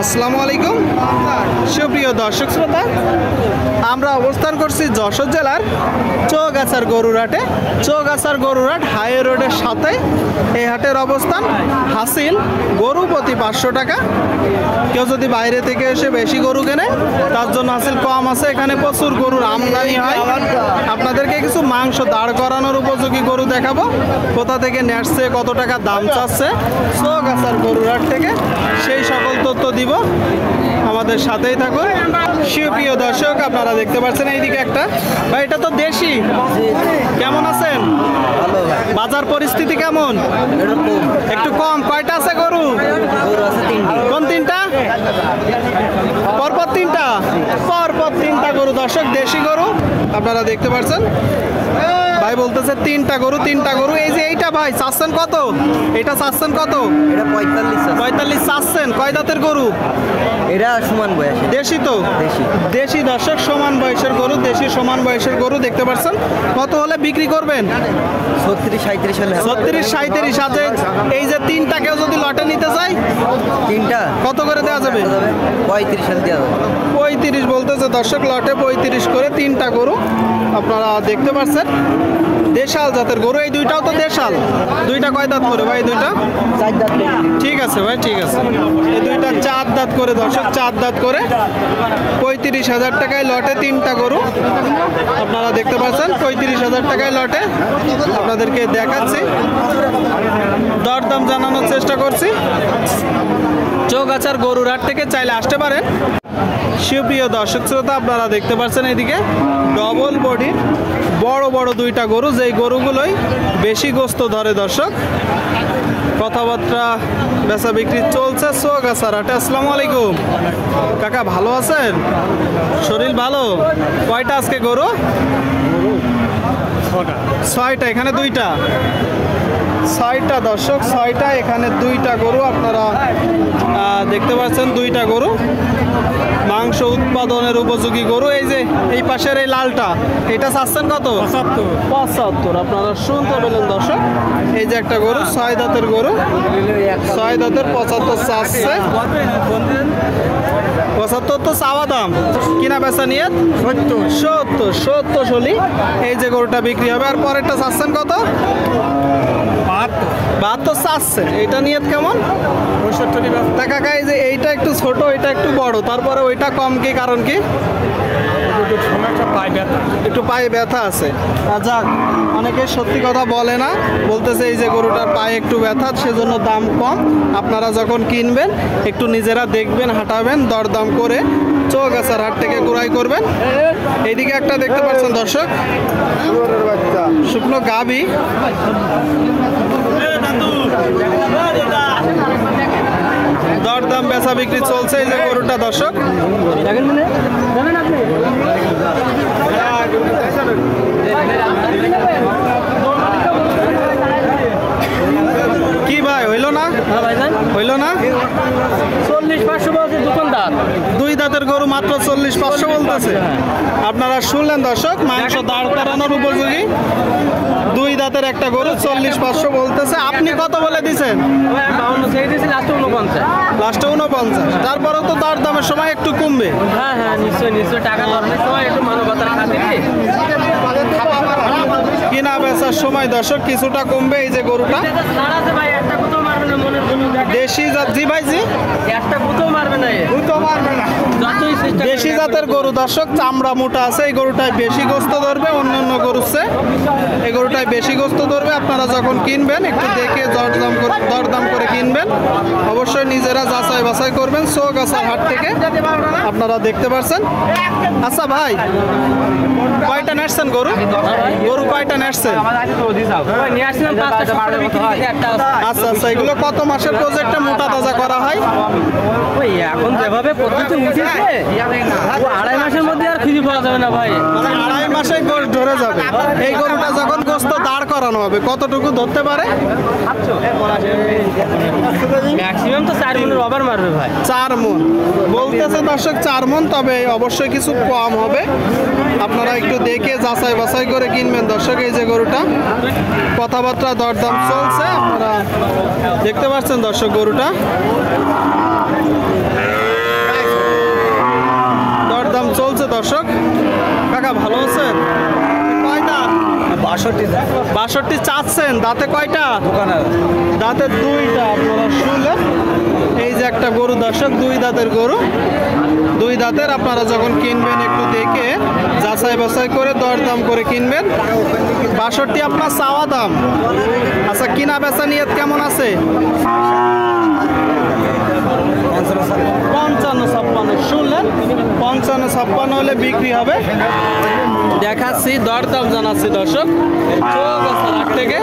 আসসালামু আলাইকুম সুপ্রিয় দর্শক শ্রোতা, আমরা অবস্থান করছি যশোর জেলার চৌগাছার গরুর হাটে। চৌগাছার গরুর হাট হাইওয়ে রোডের সাথে এই হাটের অবস্থান। হাসিল গরু প্রতি 500 টাকা। কেউ যদি বাইরে থেকে এসে বেশি গরু কেনে তার জন্য হাসিল কম আছে। এখানে প্রচুর গরুর আমদানি হয়। আপনাদেরকে কিছু মাংস দাঁড় করানোর উপযোগী গরু দেখাবো, কোথা থেকে নেটছে, কত টাকা দাম চাচ্ছে চৌগাছার গরুর হাট থেকে, সেই সকল তথ্য দিব। আমাদের সাথেই থাকুন সুপ্রিয় দর্শক। আপনারা দেখতে পাচ্ছেন এইদিকে একটা ভাই, এটা তো দেশি। কেমন আছেন? বাজার পরিস্থিতি কেমন? একটু কম। কয়টা আছে গরু? কোন তিনটা? পরপর তিনটা? পরপর তিনটা গরু দর্শক, দেশি গরু আপনারা দেখতে পাচ্ছেন। ভাই বলতেছে তিনটা গরু, তিনটা গরু। এই যে এইটা ভাই চাচ্ছেন কত? এটা চাচ্ছেন কত? এটা 45 চাচ্ছেন। কয় দাঁতের গরু? এটা সমান বয়স। দেশি তো? দেশি দর্শক, সমান বয়সের গরু, দেশি সমান বয়সের গরু দেখতে পাচ্ছেন। কত হলে বিক্রি করবেন? 36-37 হলে। 36-37 আছে। এই যে তিনটা কেউ যদি লটে নিতে চায়, তিনটা কত করে দেওয়া যাবে? 35 হলে দেওয়া যাবে। 35 বলতেছে দর্শক, লটে 35 করে তিনটা গরু আপনারা দেখতে পাচ্ছেন। দেশাল জাতের গরু। এই দুইটাও তো দেশাল। দুইটা কয় দাঁত করে ভাই? দুইটা 4 দাঁত। ঠিক আছে ভাই, ঠিক আছে। এই দুইটা 4 দাঁত করে দর্শক, 4 দাঁত করে 35,000 টাকায় লটে তিনটা গরু আপনারা দেখতে পাচ্ছেন। 35,000 টাকায় লটে আপনাদেরকে দেখাচ্ছি, দরদাম জানানোর চেষ্টা করছি। চৌগাছার গরুর হাট থেকে চাইলে আসতে পারেন। সুপ্রিয় দর্শক শ্রোতা, আপনারা দেখতে পাচ্ছেন এইদিকে ডবল বডির বড় বড় দুইটা গরু, যেই গরুগুলোই বেশি গোস্ত ধরে দর্শক। কথাবার্তা বেচা বিক্রি চলছে চৌগাছার হাটে। আসসালামু আলাইকুম কাকা, ভালো আছেন? শরীর ভালো? কয়টা আজকে গরু? 6টা। এখানে দুইটা। 6টা দর্শক, 6টা। এখানে দুইটা গরু আপনারা দেখতে পাচ্ছেন। দুইটা গরু মাংস উৎপাদনের উপযোগী গরু। এই যে এই পাশের এই লালটা, এটা চাচ্ছেন কত? 75। আপনারা শুনতে পেলেন দর্শক। এই যে একটা গরু, 6 দাঁতের গরু, 6 দাঁতের 75 চাচ্ছে। 75 তো চাওয়া দাম, কিনা বেচা নিয়ে 70 হলি এই যে গরুটা বিক্রি হবে। আর পরেরটা চাচ্ছেন কত? 72 চাচ্ছেন। এটা নিয়ে কেমন? 65 টাকা। এই যে এইটা একটু ছোট, এটা একটু বড়, তারপরে ওইটা কম কি? কারণ কি? একটু পায়ে ব্যথা আছে। যাক, অনেকে সত্যি কথা বলে না, বলতেছে এই যে গরুটার পায়ে একটু ব্যথা, সেজন্য দাম কম। আপনারা যখন কিনবেন একটু নিজেরা দেখবেন, হাঁটাবেন, দরদাম করে চৌগাছার হাট থেকে ক্রয় করবেন। এইদিকে একটা দেখতে পাচ্ছেন দর্শক, শুকনো গাভী। দরদাম বেচা বিক্রি চলছে। এই যে গরুটা দর্শক, কি ভাই হইল না? হইল না? 40-500 বলছে দোকানদার। 2 দাঁতের গরু মাত্র 40-500 বলতেছে। আপনারা শুনলেন দর্শক, মাংস দাঁড় করানোর উপযোগী 2 দাঁতের একটা গরু 40-500 বলতেছে। আপনি কত বলে দিছেন? লাস্টে 49। তারপরেও তো তার দামের সময় একটু কমবে। হ্যাঁ হ্যাঁ, নিশ্চয়ই টাকা ধরনের সময় একটু মানবতার খাতিরে কিনা বেচার সময় দর্শক কিছুটা কমবে। এই যে গরুটা দেশি জাত। জি ভাই, জি, একটা গুঁতো মারবে না। দেশি জাতের গরু দর্শক, চামড়া মোটা আছে। এই গরুটাই বেশি গোস্ত ধরবে অন্যান্য গরুর চেয়ে। এই গরুটাই বেশি গোস্ত ধরবে। আপনারা যখন কিনবেন একটু দেখে দরদাম করে কিনবেন। অবশ্যই নিজেরা যাচাই বাছাই করবেন চৌগাছার হাট থেকে, আপনারা দেখতে পাচ্ছেন। আচ্ছা ভাই, কয়টা নেটছেন গরু? গরু কয়টা নেটছেন? আচ্ছা আচ্ছা, এগুলো কত মাসের প্রজেক্টে মোটা তাজা করা হয়? এখন যেভাবে পদ্ধতি উঠেছে 2.5 মাসের মধ্যে আর খুঁজে পাওয়া যাবে না ভাই। মানে 2.5 মাসেই গোস্ত ধরে যাবে। এই গরুটা যখন গোস্ত দাঁড় করানো হবে কতটুকু ধরতে পারে? ম্যাক্সিমাম তো 4 মনের ওভার মারবে ভাই। 4 মন বলতেছে দর্শক, 4 মন। তবে অবশ্যই কিছু কম হবে। আপনারা একটু দেখে যাচাই বাছাই করে কিনবেন দর্শক। এই যে গরুটা, কথাবার্তা দরদাম চলছে, আপনারা দেখতে পাচ্ছেন দর্শক গরুটা। 62 চাচ্ছেন। দাঁতে কয়টা? দোকানের দাঁতে দুইটা। আপনারা শুনলেন, এই যে একটা গরু দর্শক, দুই দাঁতের গরু। দুই দাঁতের। আপনারা যখন কিনবেন একটু দেখে যাচাই বাছাই করে দরদাম করে কিনবেন। 62 আপনার চাওয়া দাম। আচ্ছা, কিনা বেচা নিয়ত কেমন আছে? 55-56 শুনলেন, 55-56 হলে বিক্রি হবে। দেখাচ্ছি, দরদাম জানাচ্ছি দর্শক। চৌগাছার হাট থেকে।